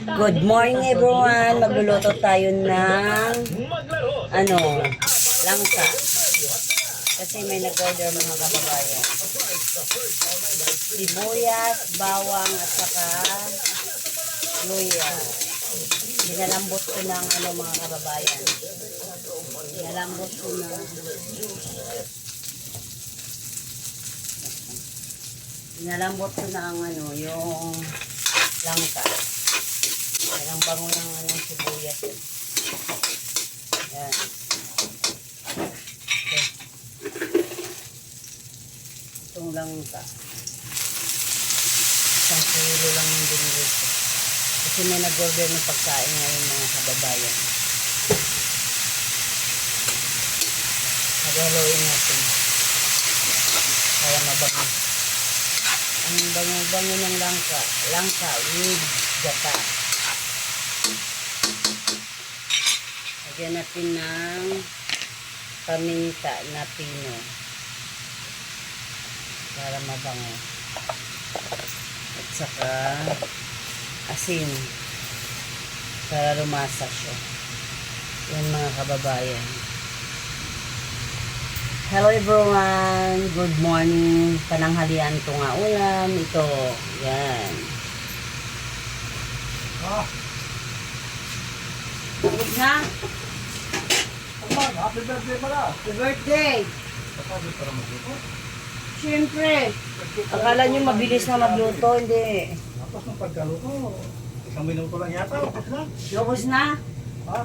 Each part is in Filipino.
Good morning everyone. Magluluto tayo ng langka. Kasi may nag-order mga kababayan. Sibuyas, bawang at saka luya. Dinalambot ko ng mga kababayan. Dinalambot ko ng yung langka. Ang bango ng sibuyas. Yan. Okay. Itong langka. Isang kilo lang yung binili ko. Kasi may nag-order ng pagkain ngayon mga kababayan. Nag-haluin natin. Para mabango. Ang bango-bango ng langka. Langka with gata. Lagyan natin ng paminta na pino para mabango. At saka asin para lumasa siya. Yan mga kababayan. Hello everyone! Good morning! Pananghalian to nga ulam. Ito. Yan. Tapos na? Happy birthday pala! Happy birthday! Kapagod para magluto? Siyempre! Akala nyo mabilis na magluto, hindi. Tapos ng pagkaluto, isang minuto lang yata, tapos na. Tapos na? Ha?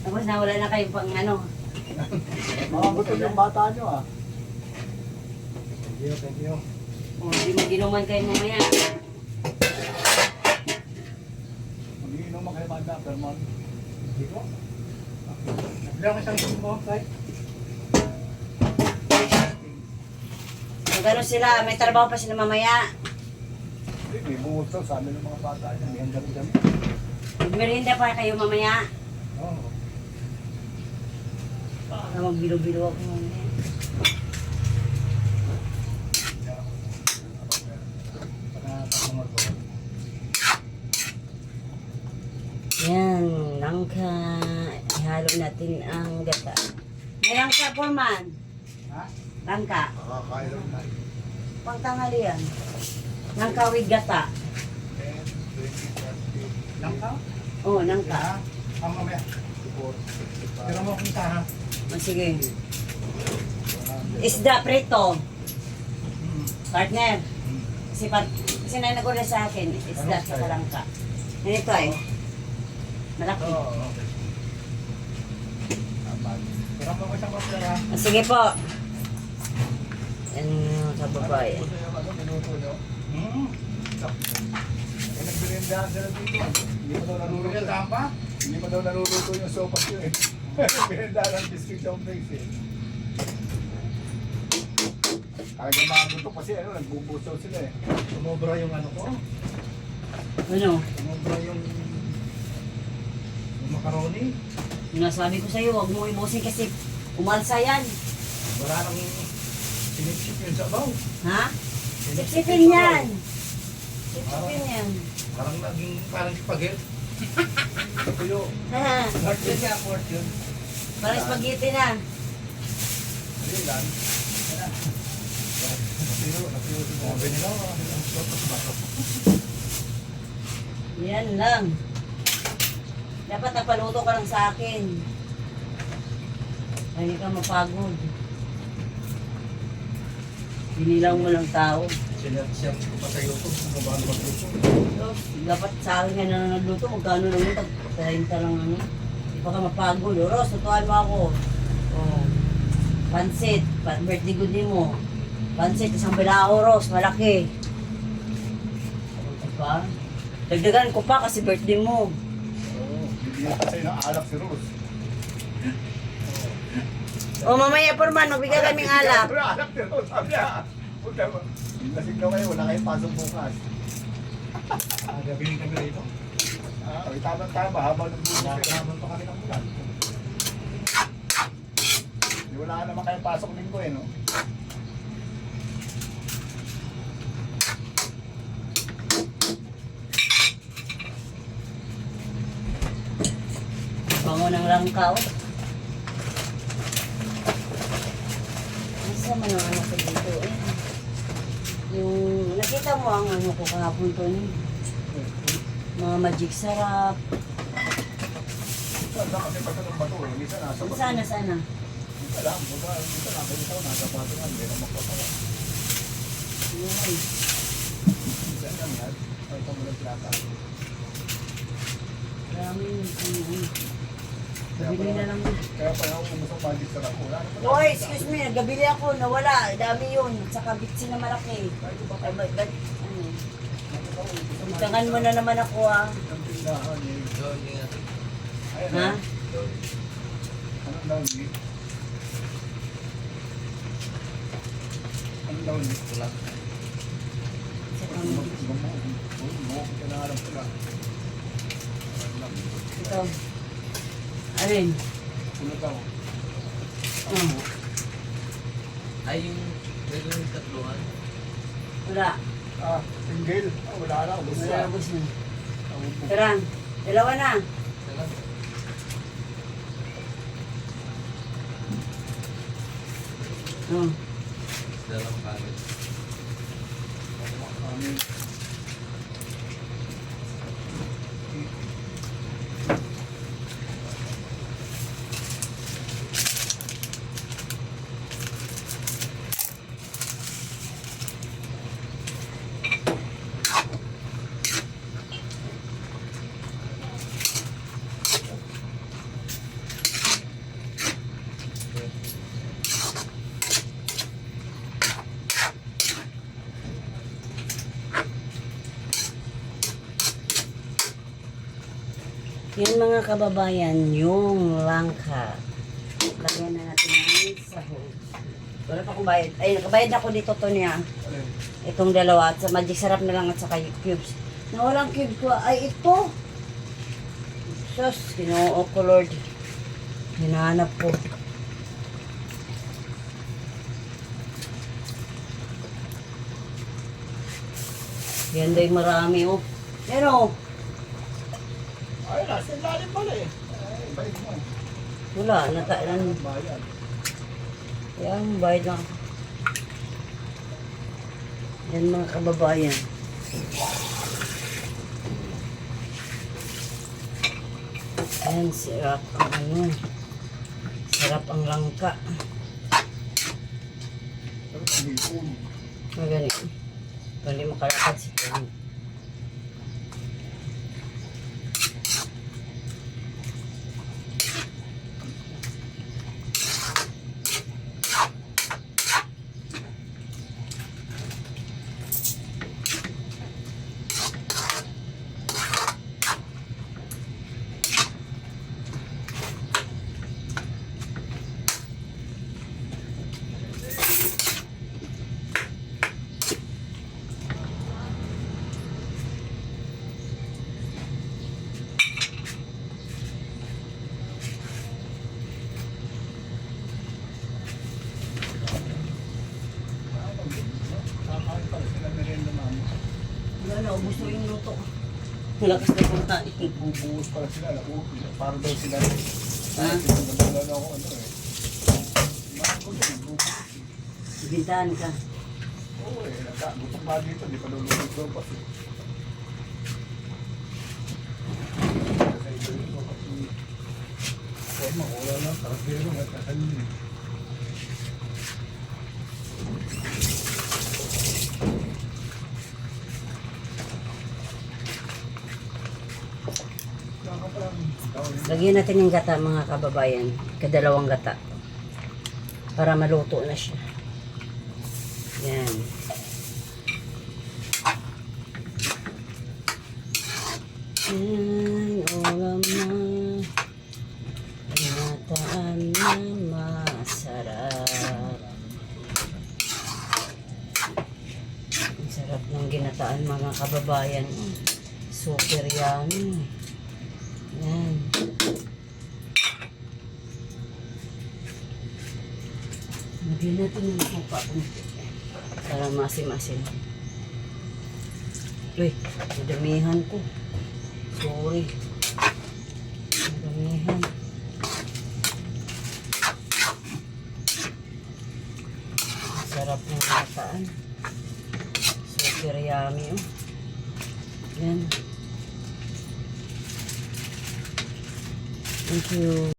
Tapos na, wala na kayong pang Makagutom yung bata nyo ah. Thank you. O, hindi maginuman kayo mamaya. Mag-iinom mo kayo banda, Permon. Dito? Nagbilang isang gusto mo, Tay? Kung gano'n sila, may trabaho pa sila mamaya. Hindi, may bungod sa amin ng mga bata nyo. May handa rin kami. Magmerienda pa kayo mamaya. Oo. Baka magbilo-bilo ako mamaya. Yan, langka. Ihalo natin ang gata. May langka, Foreman. Ha? Langka. Nakakain lang na. Pangtanghali yan. Langka with gata. 10, 20, 30. Lang ka? Oo, langka. Ha? Ang mamaya. Pero mo kung ha? O, sige. Isda, prito. Partner. Kasi na nag-order sa akin. Isda sa langka. Ganito ay. Malaki. Oo, okay. Pero mo ko isang kapsara. O, sige po. Yan yung kababayan. Minuto nyo? Nagbirinda sila dito. Hindi pa daw naluluto. Hindi pa daw naluluto yung sopas yun eh. Birinda ng district of Place eh. Talagang makagutok kasi nagbubusaw sila eh. Sumobra yung ano ko. Ano? Sumobra yung macaroni. Nasabi ko sa'yo, huwag mo ibusin kasi umalsa yan. Wala nang sinipsip yun sa baw. Ha? Sipsipin yan. Sipsipin yan. Parang spaghetti. Tuyo. Ha? North yun kaya port yun. Parang spaghetti na. Hindi lang. Natuyo si mga benila. Yan lang. Dapat napaluto ka lang sa akin. Hindi ka mapagod. Binilang mo lang tao. Sinerch ko pa sa YouTube kung paano magluto. So, dapat sa akin nga na nagluto, magkano lang yun, tag-30 lang ano. Hindi pa ka mapagod. O, Ros, tutuan mo ako. O, pansit, birthday good din mo. Pansit, isang bilao, Ros, malaki. Diba? Dagdagan ko pa kasi birthday mo. Oo, bibigyan pa sa'yo ng alak si Rose. O, mamaya Foreman, magbigay kaming alak. Alak si Rose, sabi niya. Punta mo. Lasing na kayo, wala kayong pasok bukas. Gabihin kami rito. Tamang-tama, habang nagbubukas. Habang pa kami ng bulan. Wala ka naman kayong pasok linggo eh, no? Bango ng langka, oh. Nasa man ang ano ko dito, eh. Yung, nakita mo ang ano ko kahapon to, eh. Mga magic sarap. Saan kasi pa ng bato eh. Minsan nasa bato. Sana. Minsan lang. Minsan lang. Minsan nasa bato nga. Hindi na magpapala. Yun. Minsan lang yan. Ay, ito mo lang plata. Marami yun. Nabili na lang yun. Kaya pa yung umusok magic sa ako. Oy, excuse me, nagabili ako, nawala. Dami yun. Saka bitsi na malaki. Ay, ba't, ano? Tuntangan mo na naman ako, ah. Ang tindahan eh. Ayan Ha? na. Anong daw ni? Anong daw ni? Wala. Saka, Gumawa ko na alam sila. ito. Alin? Ano daw? Oh, Ay, yung gagawin tatluhan. wala. Single. Wala na. Ubus Wala, na. ubos na. Tara, dalawa na. Salam. Oh. Dalam kagad. Amin. Yan mga kababayan, yung langka. Lagyan na natin ng sahog. Wala pa akong bayad. Ay, nakabayad na ako dito to niya. Alin? Itong dalawa. At sa magic sarap na lang at saka yung cubes. Na walang cube ko ay ito. Sus, Ginoo ko Lord. Hinahanap ko. Yan day marami oh. Yan oh. Ay, nasa ilalim pala eh. Ay, balik mo. Wala, nataan. Bayan. Yan, bayad lang. Yan mga kababayan. Yan, sarap ang ano. Sarap ang langka. Pero ang hipon. Magaling. Hindi makalakad si Tony. Kakain pala sila merienda namin. Wala na, ubus mo yung luto. Malakas na punta. Bubuhos pala sila. Para daw sila. Ha? Nagdala na ako ano eh. Mahal ko din. Bubuhos. Bintahan ka. Oo eh. Gutom nga dito. Di pa lulunod ko kasi. Kasi ito ito kasi. Huwag makula lang. Karapero nga kakalin. Lagyan natin yung gata mga kababayan. Kadalawang gata. Para maluto na siya. Yan. Yan, ulam na. Pinataan na masarap. Ang sarap ng ginataan mga kababayan. Super yummy. Yan. Lagyan natin ng suka para masim-asim. Uy, madamihan ko. Sorry. Madamihan. Sarap ng kataan. Super yummy, oh. Yan. Thank you.